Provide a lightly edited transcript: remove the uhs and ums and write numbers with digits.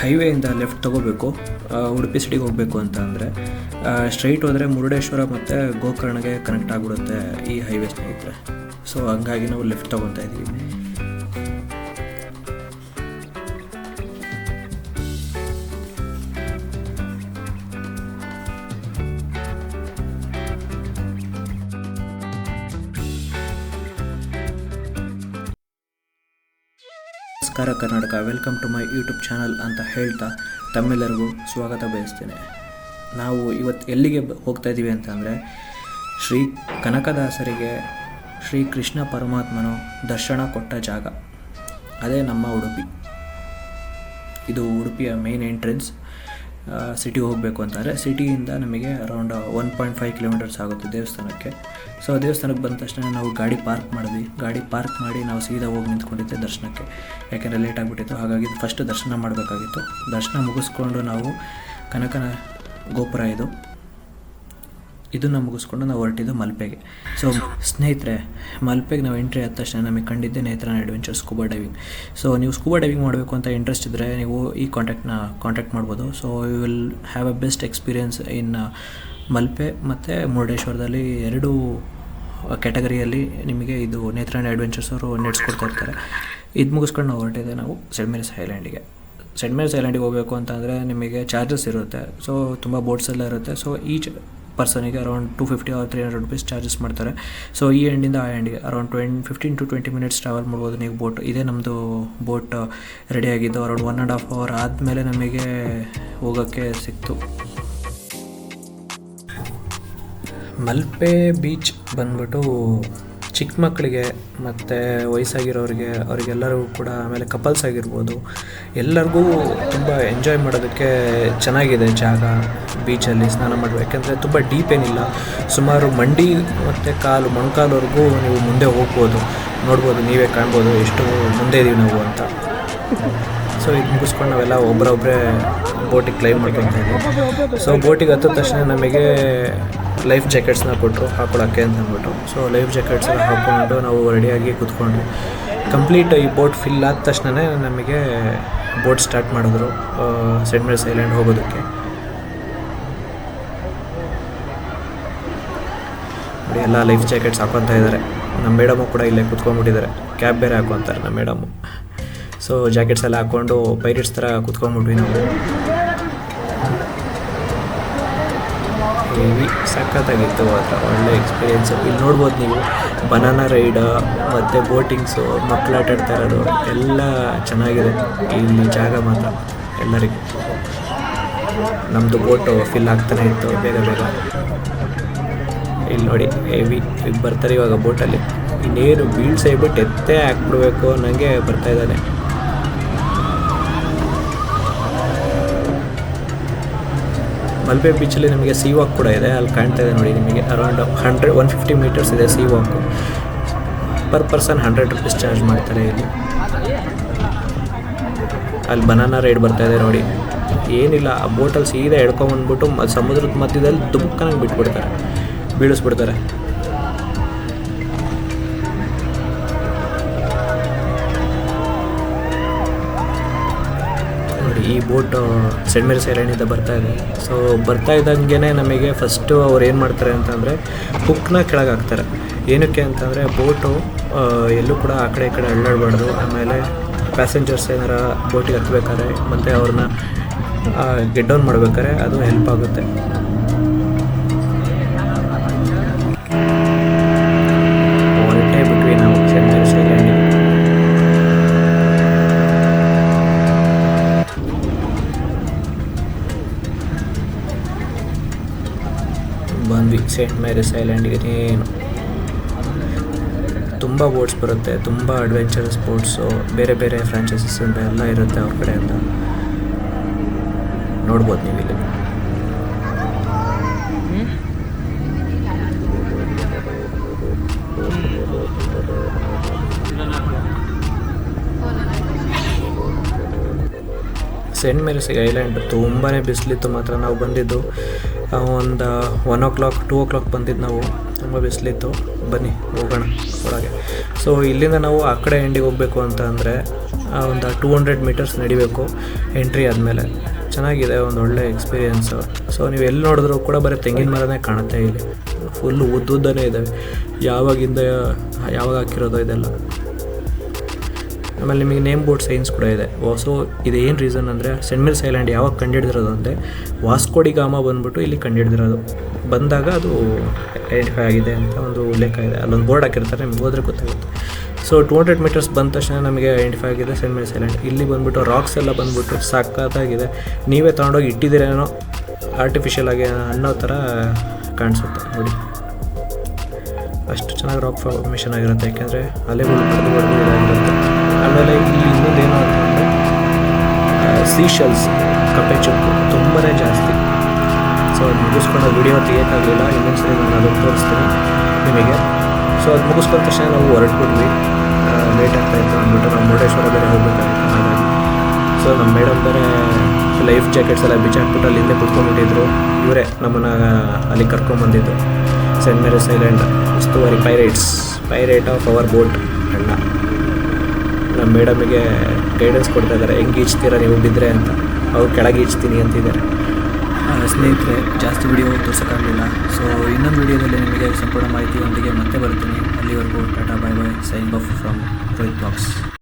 ಹೈವೇಯಿಂದ left ತೊಗೋಬೇಕು ಉಡುಪಿ ಸಿಟಿಗೆ ಹೋಗಬೇಕು ಅಂತ ಅಂದರೆ ಸ್ಟ್ರೈಟ್ ಹೋದರೆ ಮುರುಡೇಶ್ವರ ಮತ್ತು ಗೋಕರ್ಣಗೆ ಕನೆಕ್ಟ್ ಆಗಿಬಿಡುತ್ತೆ ಈ ಹೈವೇ ಸ್ನೇಹಿತರೆ. ಸೊ ಹಂಗಾಗಿ ನಾವು ಲೆಫ್ಟ್ ತೊಗೊತಾ ಇದ್ದೀವಿ. ನಮಸ್ಕಾರ Karnataka, welcome to my YouTube channel ಅಂತ ಹೇಳ್ತಾ ತಮ್ಮೆಲ್ಲರಿಗೂ ಸ್ವಾಗತ ಬಯಸ್ತೇನೆ. ನಾವು ಇವತ್ತು ಎಲ್ಲಿಗೆ ಹೋಗ್ತಾ ಇದ್ದೀವಿ ಅಂತಂದರೆ ಶ್ರೀ ಕನಕದಾಸರಿಗೆ ಶ್ರೀ ಕೃಷ್ಣ ಪರಮಾತ್ಮನು ದರ್ಶನ ಕೊಟ್ಟ ಜಾಗ, ಅದೇ ನಮ್ಮ ಉಡುಪಿ. ಇದು ಉಡುಪಿಯ ಮೇನ್ ಎಂಟ್ರೆನ್ಸ್. ಸಿಟಿಗೆ ಹೋಗಬೇಕು ಅಂತಂದರೆ ಸಿಟಿಯಿಂದ ನಮಗೆ ಅರೌಂಡ್ 1.5 ಕಿಲೋಮೀಟರ್ಸ್ ಆಗುತ್ತೆ ದೇವಸ್ಥಾನಕ್ಕೆ. ಸೊ ದೇವಸ್ಥಾನಕ್ಕೆ ಬಂದ ತಕ್ಷಣ ನಾವು ಗಾಡಿ ಪಾರ್ಕ್ ಮಾಡಿದ್ವಿ. ಗಾಡಿ ಪಾರ್ಕ್ ಮಾಡಿ ನಾವು ಸೀದಾ ಹೋಗಿ ನಿಂತ್ಕೊಂಡಿದ್ದೆ ದರ್ಶನಕ್ಕೆ, ಯಾಕೆಂದರೆ ಲೇಟ್ ಆಗಿಬಿಟ್ಟಿತ್ತು. ಹಾಗಾಗಿ ಫಸ್ಟ್ ದರ್ಶನ ಮಾಡಬೇಕಾಗಿತ್ತು. ದರ್ಶನ ಮುಗಿಸ್ಕೊಂಡು ನಾವು ಕನಕನ ಗೋಪುರ ಇದನ್ನು ಮುಗಿಸ್ಕೊಂಡು ನಾವು ಹೊರಟಿದ್ದು ಮಲ್ಪೆಗೆ. ಸೊ ಸ್ನೇಹಿತರೆ, ಮಲ್ಪೆಗೆ ನಾವು ಎಂಟ್ರಿ ಆದ ತಕ್ಷಣ ನಮಗೆ ಕಂಡಿದ್ದೆ Netran adventure scuba diving. So ನೀವು ಸ್ಕೂಬಾ ಡೈವಿಂಗ್ ಮಾಡಬೇಕು ಅಂತ ಇಂಟ್ರೆಸ್ಟ್ ಇದ್ದರೆ ನೀವು ಈ ಕಾಂಟ್ಯಾಕ್ಟ್ ಮಾಡ್ಬೋದು. So you will have a best experience in Malpe ಮತ್ತು ಮುರುಡೇಶ್ವರದಲ್ಲಿ ಎರಡೂ ಕ್ಯಾಟಗರಿಯಲ್ಲಿ ನಿಮಗೆ ಇದು ನೇತ್ರಾನ್ ಅಡ್ವೆಂಚರ್ಸ್ ಅವರು ನಡೆಸ್ಕೊಡ್ತಾ ಇರ್ತಾರೆ. ಇದು ಮುಗಿಸ್ಕೊಂಡು ನಾವು ಹೊರಟಿದ್ದೆ ನಾವು ಸೆಂಟ್ ಮೇರಿಸ್ ಐಲ್ಯಾಂಡಿಗೆ. ಸೆಂಟ್ ಮೇರಿಸ್ ಐಲ್ಯಾಂಡಿಗೆ ಹೋಗಬೇಕು ಅಂತಂದರೆ ನಿಮಗೆ ಚಾರ್ಜಸ್ ಇರುತ್ತೆ. ಸೊ ತುಂಬ ಬೋಟ್ಸ್ ಎಲ್ಲ ಇರುತ್ತೆ. ಸೊ ಈಚ್ ಪರ್ಸನಿಗೆ ಅರೌಂಡ್ 250 or 300 rupees ಚಾರ್ಜಸ್ ಮಾಡ್ತಾರೆ. ಸೊ ಈ ಎಂಡಿಂದ ಆ ಎಂಡಿಗೆ ಅರೌಂಡ್ 15 to 20 minutes ಟ್ರಾವೆಲ್ ಮಾಡ್ಬೋದು ನೀವು ಬೋಟ್. ಇದೇ ನಮ್ಮದು ಬೋಟ್ ರೆಡಿಯಾಗಿದ್ದು ಅರೌಂಡ್ 1.5 hour ಆದಮೇಲೆ ನಮಗೆ ಹೋಗೋಕ್ಕೆ ಸಿಕ್ತು. ಮಲ್ಪೆ ಬೀಚ್ ಬಂದ್ಬಿಟ್ಟು ಚಿಕ್ಕ ಮಕ್ಕಳಿಗೆ ಮತ್ತು ವಯಸ್ಸಾಗಿರೋರಿಗೆ ಅವರಿಗೆಲ್ಲರಿಗೂ ಕೂಡ, ಆಮೇಲೆ ಕಪಲ್ಸ್ ಆಗಿರ್ಬೋದು, ಎಲ್ಲರಿಗೂ ತುಂಬ ಎಂಜಾಯ್ ಮಾಡೋದಕ್ಕೆ ಚೆನ್ನಾಗಿದೆ ಜಾಗ. ಬೀಚಲ್ಲಿ ಸ್ನಾನ ಮಾಡಬೇಕು, ಯಾಕೆಂದರೆ ತುಂಬ ಡೀಪ್ ಏನಿಲ್ಲ. ಸುಮಾರು ಮಂಡಿ ಮತ್ತು ಮೊಣಕಾಲವರೆಗೂ ನೀವು ಮುಂದೆ ಹೋಗ್ಬೋದು, ನೋಡ್ಬೋದು, ನೀವೇ ಕಾಣ್ಬೋದು ಎಷ್ಟು ಮುಂದೆ ಇದ್ದೀವಿ ನಾವು ಅಂತ. ಸೊ ಇದು ಮುಗಿಸ್ಕೊಂಡು ನಾವೆಲ್ಲ ಒಬ್ಬರೊಬ್ಬರೇ ಬೋಟಿಗೆ ಕ್ಲೈಮ್ ಮಾಡ್ಕೊತಿದ್ವಿ. ಸೊ ಬೋಟಿಗೆ ಹತ್ತಿದ ತಕ್ಷಣ ನಮಗೆ ಲೈಫ್ ಜಾಕೆಟ್ಸ್ನ ಕೊಟ್ಟರು ಹಾಕೊಳ್ಳೋಕ್ಕೆ ಅಂತ ಅಂದ್ಬಿಟ್ಟು. ಸೊ ಲೈಫ್ ಜಾಕೆಟ್ಸ್ ಎಲ್ಲ ಹಾಕ್ಕೊಂಡು ನಾವು ರೆಡಿಯಾಗಿ ಕೂತ್ಕೊಂಡ್ವಿ. ಕಂಪ್ಲೀಟ್ ಈ ಬೋಟ್ ಫಿಲ್ ಆದ ತಕ್ಷಣ ನಮಗೆ ಬೋಟ್ ಸ್ಟಾರ್ಟ್ ಮಾಡಿದ್ರು ಸೆಂಟ್ ಮೇರಿಸ್ ಐಲ್ಯಾಂಡ್ ಹೋಗೋದಕ್ಕೆ. ನೋಡಿ, ಎಲ್ಲ ಲೈಫ್ ಜಾಕೆಟ್ಸ್ ಹಾಕೊತಾ ಇದ್ದಾರೆ. ನಮ್ಮ ಮೇಡಮು ಕೂಡ ಇಲ್ಲೇ ಕೂತ್ಕೊಂಡ್ಬಿಟ್ಟಿದ್ದಾರೆ. ಕ್ಯಾಬ್ ಬೇರೆ ಹಾಕೊತಾರೆ ನಮ್ಮ ಮೇಡಮು. ಸೊ ಜಾಕೆಟ್ಸ್ ಎಲ್ಲ ಹಾಕ್ಕೊಂಡು ಪೈರೇಟ್ಸ್ ಥರ ಕೂತ್ಕೊಂಡ್ಬಿಟ್ವಿ ನಾವು. ಹೆವಿ ಸಖತ್ತಾಗಿತ್ತು ಮಾತ್ರ, ಒಳ್ಳೆ ಎಕ್ಸ್ಪೀರಿಯೆನ್ಸು. ಇಲ್ಲಿ ನೋಡ್ಬೋದು ನೀವು ಬನಾನಾ ರೈಡ್ ಮತ್ತು ಬೋಟಿಂಗ್ಸು, ಮಕ್ಕಳು ಆಟ ಆಡ್ತಾ ಇರೋದು ಎಲ್ಲ ಚೆನ್ನಾಗಿದೆ ಇಲ್ಲಿ ಜಾಗ ಮಾತ್ರ ಎಲ್ಲರಿಗೂ. ನಮ್ಮದು ಬೋಟು ಫಿಲ್ ಆಗ್ತಾನೆ ಇತ್ತು ಬೇಗ ಬೇಗ. ಇಲ್ಲಿ ನೋಡಿ ಹೆವಿ ಬರ್ತಾರೆ ಇವಾಗ ಬೋಟಲ್ಲಿ. ಇನ್ನೇನು ಬೀಳ್ಸೈಬಿಟ್ಟು ಎತ್ತೇ ಹಾಕ್ಬಿಡ್ಬೇಕು ನನಗೆ ಬರ್ತಾಯಿದ್ದಾನೆ. ಮಲ್ಪೆ ಬೀಚಲ್ಲಿ ನಮಗೆ ಸೀ ವಾಕ್ ಕೂಡ ಇದೆ. ಅಲ್ಲಿ ಕಾಣ್ತಾ ಇದೆ ನೋಡಿ ನಿಮಗೆ. ಅರೌಂಡ್ 150 meters ಇದೆ sea walk. Per person 100 rupees charge ಮಾಡ್ತಾರೆ ಇಲ್ಲಿ. ಅಲ್ಲಿ ಬನಾನಾ ರೈಡ್ ಬರ್ತಾಯಿದೆ ನೋಡಿ. ಏನಿಲ್ಲ, ಆ ಬೋಟಲ್ಲಿ ಸೀದಾ ಎಳ್ಕೊಂಬಂದ್ಬಿಟ್ಟು ಸಮುದ್ರದ ಮಧ್ಯದಲ್ಲಿ ದುಬ್ಬಕ್ಕನಾಗಿ ಬಿಟ್ಬಿಡ್ತಾರೆ, ಬೀಳಿಸ್ಬಿಡ್ತಾರೆ. ಈ ಬೋಟ್ ಸೆಂಟ್ ಮೇರಿಸ್ ಐಲ್ಯಾಂಡಿಂದ ಬರ್ತಾ ಇದೆ. ಸೊ ಬರ್ತಾ ಇದ್ದಂಗೆ ನಮಗೆ ಫಸ್ಟು ಅವ್ರು ಏನು ಮಾಡ್ತಾರೆ ಅಂತಂದರೆ ಹುಕ್ನ ಕೆಳಗೆ ಹಾಕ್ತಾರೆ. ಏನಕ್ಕೆ ಅಂತಂದರೆ ಬೋಟು ಎಲ್ಲೂ ಕೂಡ ಆ ಕಡೆ ಈ ಕಡೆ ಅಳ್ಳಾಡಬಾರ್ದು. ಆಮೇಲೆ ಪ್ಯಾಸೆಂಜರ್ಸ್ ಏನಾರ ಬೋಟಿಗೆ ಹತ್ಬೇಕಾದ್ರೆ ಮತ್ತು ಅವ್ರನ್ನ ಗೆಟ್ ಡೌನ್ ಮಾಡ್ಬೇಕಾದ್ರೆ ಅದು ಹೆಲ್ಪ್ ಆಗುತ್ತೆ. ಹೊರಟೇ ಬಿಟ್ವಿ ನಾವು ಸೆಂಟ್ ಮೇರಿಸ್ ಐಲ್ಯಾಂಡಿಗೆ. ಬಂದ್ವಿ ಸೆಂಟ್ ಮೇರಿಸ್ ಐಲ್ಯಾಂಡಿಗೆ. ಏನು ತುಂಬ ಬೋಟ್ಸ್ ಬರುತ್ತೆ, ತುಂಬ ಅಡ್ವೆಂಚರ್ ಸ್ಪೋರ್ಟ್ಸು, ಬೇರೆ ಬೇರೆ ಫ್ರಾಂಚೈಸಸ್ ಅಂತ ಎಲ್ಲ ಇರುತ್ತೆ ಅವ್ರ ಕಡೆಯಿಂದ. ನೋಡ್ಬೋದು ನೀವು ಇಲ್ಲಿ. ಸೆಂಟ್ ಮೇರಿಸ್ ಐಲ್ಯಾಂಡ್ ತುಂಬಾ ಬಿಸಿಲಿತ್ತು ಮಾತ್ರ. ನಾವು ಬಂದಿದ್ದು ಒಂದು 1 o'clock 2 o'clock ಬಂದಿದ್ದು ನಾವು. ತುಂಬ ಬಿಸಿಲಿತ್ತು. ಬನ್ನಿ ಹೋಗೋಣ ಒಳಗೆ. ಸೊ ಇಲ್ಲಿಂದ ನಾವು ಆ ಕಡೆ ಎಂಡಿಗೆ ಹೋಗಬೇಕು ಅಂತ ಅಂದರೆ ಒಂದು 200 ಮೀಟರ್ಸ್ ನಡಿಬೇಕು ಎಂಟ್ರಿ ಆದಮೇಲೆ. ಚೆನ್ನಾಗಿದೆ, ಒಂದು ಒಳ್ಳೆ ಎಕ್ಸ್ಪೀರಿಯೆನ್ಸು. ಸೊ ನೀವು ಎಲ್ಲಿ ನೋಡಿದ್ರೂ ಕೂಡ ಬರೀ ತೆಂಗಿನ ಮರನೇ ಕಾಣುತ್ತೆ ಇಲ್ಲಿ. ಫುಲ್ಲು ಉದ್ದುದ್ದನೇ ಇದ್ದಾವೆ, ಯಾವಾಗ ಹಾಕಿರೋದು ಇದೆಲ್ಲ. ಆಮೇಲೆ ನಿಮಗೆ ನೇಮ್ ಬೋರ್ಡ್ ಸೈನ್ಸ್ ಕೂಡ ಇದೆ. ಸೊ ಇದೇನು ರೀಸನ್ ಅಂದರೆ ಸೆಂಟ್ ಮೇರಿಸ್ ಐಲ್ಯಾಂಡ್ ಯಾವಾಗ ಕಂಡುಹಿಡಿದಿರೋದು ಅಂದರೆ ವಾಸ್ಕೋ ಡಿ ಗಾಮ ಬಂದುಬಿಟ್ಟು ಇಲ್ಲಿ ಕಂಡುಹಿಡಿದಿರೋದು. ಬಂದಾಗ ಅದು ಐಡೆಂಟಿಫೈ ಆಗಿದೆ ಅಂತ ಒಂದು ಉಲ್ಲೇಖ ಇದೆ. ಅಲ್ಲೊಂದು ಬೋರ್ಡ್ ಹಾಕಿರ್ತಾರೆ, ನಿಮ್ಗೆ ಹೋದರೆ ಗೊತ್ತಾಗುತ್ತೆ. ಸೊ 200 ಮೀಟರ್ಸ್ ಬಂದ ತಕ್ಷಣ ನಮಗೆ ಐಡೆಂಟಿಫೈ ಆಗಿದೆ ಸೆಂಟ್ ಮೇರಿಸ್ ಐಲ್ಯಾಂಡ್. ಇಲ್ಲಿ ಬಂದುಬಿಟ್ಟು ರಾಕ್ಸ್ ಎಲ್ಲ ಬಂದುಬಿಟ್ಟು ಸಖತ್ತಾಗಿದೆ. ನೀವೇ ತೊಗೊಂಡೋಗಿ ಇಟ್ಟಿದ್ದೀರೇನೋ ಆರ್ಟಿಫಿಷಿಯಲ್ ಆಗಿ ಅನ್ನೋ ಥರ ಕಾಣಿಸುತ್ತೆ ನೋಡಿ. ಅಷ್ಟು ಚೆನ್ನಾಗಿ ರಾಕ್ ಫಾರ್ಮೇಷನ್ ಆಗಿರುತ್ತೆ, ಯಾಕೆಂದರೆ ಅಲೆಗಳು ಬಡ್ದು ಇದಾಗಿರುತ್ತೆ. ಆಮೇಲೆ ಇಲ್ಲಿ ಇನ್ನೊಂದೇನು ಅಂತಂದರೆ ಸೀಶಲ್ಸ್, ಕಪ್ಪೆ ಚುಕ್ಕು ತುಂಬಾ ಜಾಸ್ತಿ. ಸೊ ಅದು ಮುಗಿಸ್ಕೊಂಡು ವಿಡಿಯೋ ತೆಗಿಯೋಕ್ಕಾಗಲಿಲ್ಲ, ಇನ್ನೊಂದ್ಸರಿ ನಾನು ಅದನ್ನು ತೋರಿಸ್ತೀನಿ ನಿಮಗೆ. ಸೊ ಅದು ಮುಗಿಸ್ಕೊಂಡ ತಕ್ಷಣ ನಾವು ಹೊರಟ್ಬಿಟ್ವಿ. ಲೇಟ್ ಆಗ್ತಾಯಿತ್ತು ಅಂದ್ಬಿಟ್ಟು ನಾವು ಮುರುಡೇಶ್ವರ ಬೇರೆ ಹೋಗ್ಬೇಕಾಗಿತ್ತು. ಹಾಗಾಗಿ ಸೊ ನಮ್ಮ ಮೇಡಮ್ ಬೇರೆ ಲೈಫ್ ಜಾಕೆಟ್ಸ್ ಎಲ್ಲ ಬಿಚ್ಚಾಕ್ಬಿಟ್ಟು ಅಲ್ಲಿ ಹಿಂದೆ ಕುತ್ಕೊಂಡ್ಬಿಟ್ಟಿದ್ರು. ಇವರೇ ನಮ್ಮನ್ನು ಅಲ್ಲಿ ಕರ್ಕೊಂಬಂದಿದ್ದು. ಸೆಂಟ್ ಮೇರಿಸ್ ಐಲ್ಯಾಂಡ್ ಉಸ್ತುವಾರಿ ಪೈರೇಟ್ ಆಫ್ ಅವರ್ ಬೋಟ್ ಅಣ್ಣ ನಮ್ಮ ಮೇಡಮಿಗೆ ಗೈಡೆನ್ಸ್ ಕೊಡ್ತಾ ಇದ್ದಾರೆ, ಹೆಂಗೆ ಈಜ್ತೀರ ನೀವು ಬಿದ್ದರೆ ಅಂತ. ಅವ್ರು ಕೆಳಗೆ ಈಜ್ತೀನಿ ಅಂತಿದ್ದಾರೆ. ಸ್ನೇಹಿತರೆ, ಜಾಸ್ತಿ ವಿಡಿಯೋ ತೋರ್ಸೋಕ್ಕಾಗಲಿಲ್ಲ. ಸೊ ಇನ್ನೊಂದು ವಿಡಿಯೋದಲ್ಲಿ ನಿಮಗೆ ಸಂಪೂರ್ಣ ಮಾಹಿತಿಯೊಂದಿಗೆ ಮತ್ತೆ ಬರ್ತೀನಿ. ಅಲ್ಲಿವರೆಗೂ tata, bye bye, sign off from Rohit blogs.